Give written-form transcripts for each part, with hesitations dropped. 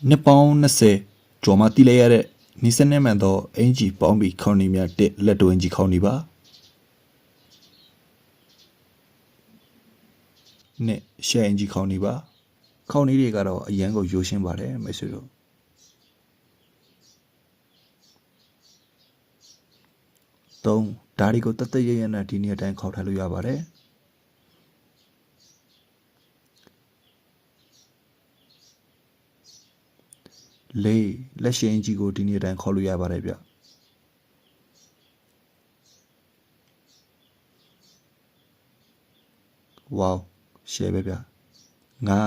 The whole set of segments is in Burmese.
နှစ်ပေါင်း20ကျော်မှတည်လိုက်ရတဲ့နီးစနစ်မှန်သောအင်ဂျီပေါင်းပြီးခေါင်းနေများတစ်လက်တွင်ကြီးခေါင်းနေပါနှစ်ရှယ်အင်ဂျီခေါင်းနေပါခေါင်းနေတွေကတော့အရန်ကိုရိုးရှင်းပါတယ်မိတ်ဆွေတို့သုံးဓာရီကိုတသက်ရရနဲ့ဒီနေ့အတိုင်းခေါက်ထားလို့ရပါတယ်လေးလက်ရှိအင်ဂျီကိုဒီနေ့အတိုင်းခေါ်လို့ရပါတယ်ဗျဝေါရှယ်ပဲဗျငါ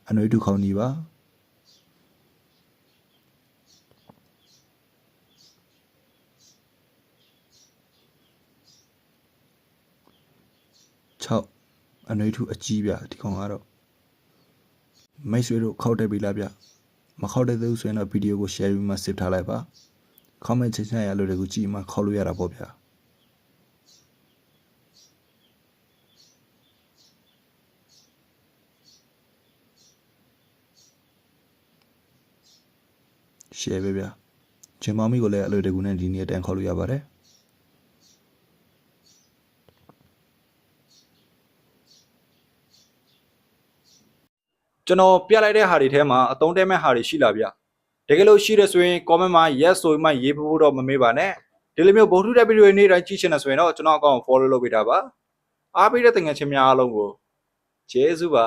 အနွေးတူခေါင်းနေပါ6အနွေးထူအကြီးဗျဒီကောင်ကတော့မိတ်ဆွေတို့ခောက်တက်ပြီလားဗျမခောက်တဲ့သူဆိုရင်တော့ဗီဒီယိုကို share ပြီးမှ save ထားလိုက်ပါ comment ချက်ချက်ရလို့တွေကိုကြည့်မှခောက်လို့ရတာပေါ့ဗျာshare ပဲဗျချင်းမောင်မီကိုလည်းအလွယ်တကူနဲ့ဒီနေ့တန်းခောက်လို့ရပါတယ်ကျွန်တော်ပြလိုက်တဲ့ဟာတွေထဲမှာအသုံးတဲမဲ့ဟာတွေရှိလားဗျတကယ်လို့ရှိရဆိုရင် comment မှာ yes ဆိုပြီးမှရေးဖို့တော့မမေ့ပါနဲ့ဒီလိုမျိုးဗုဒ္ဓတဲ့ဗီဒီယိုတွေနေ့တိုင်းကြည့်ချင်တယ်ဆိုရင်တော့ကျွန်တော်အကောင့်ကို follow လုပ်ပေးတာပါအားပေးတဲ့တငယ်ချင်းများအားလုံးကိုကျေးဇူးပါ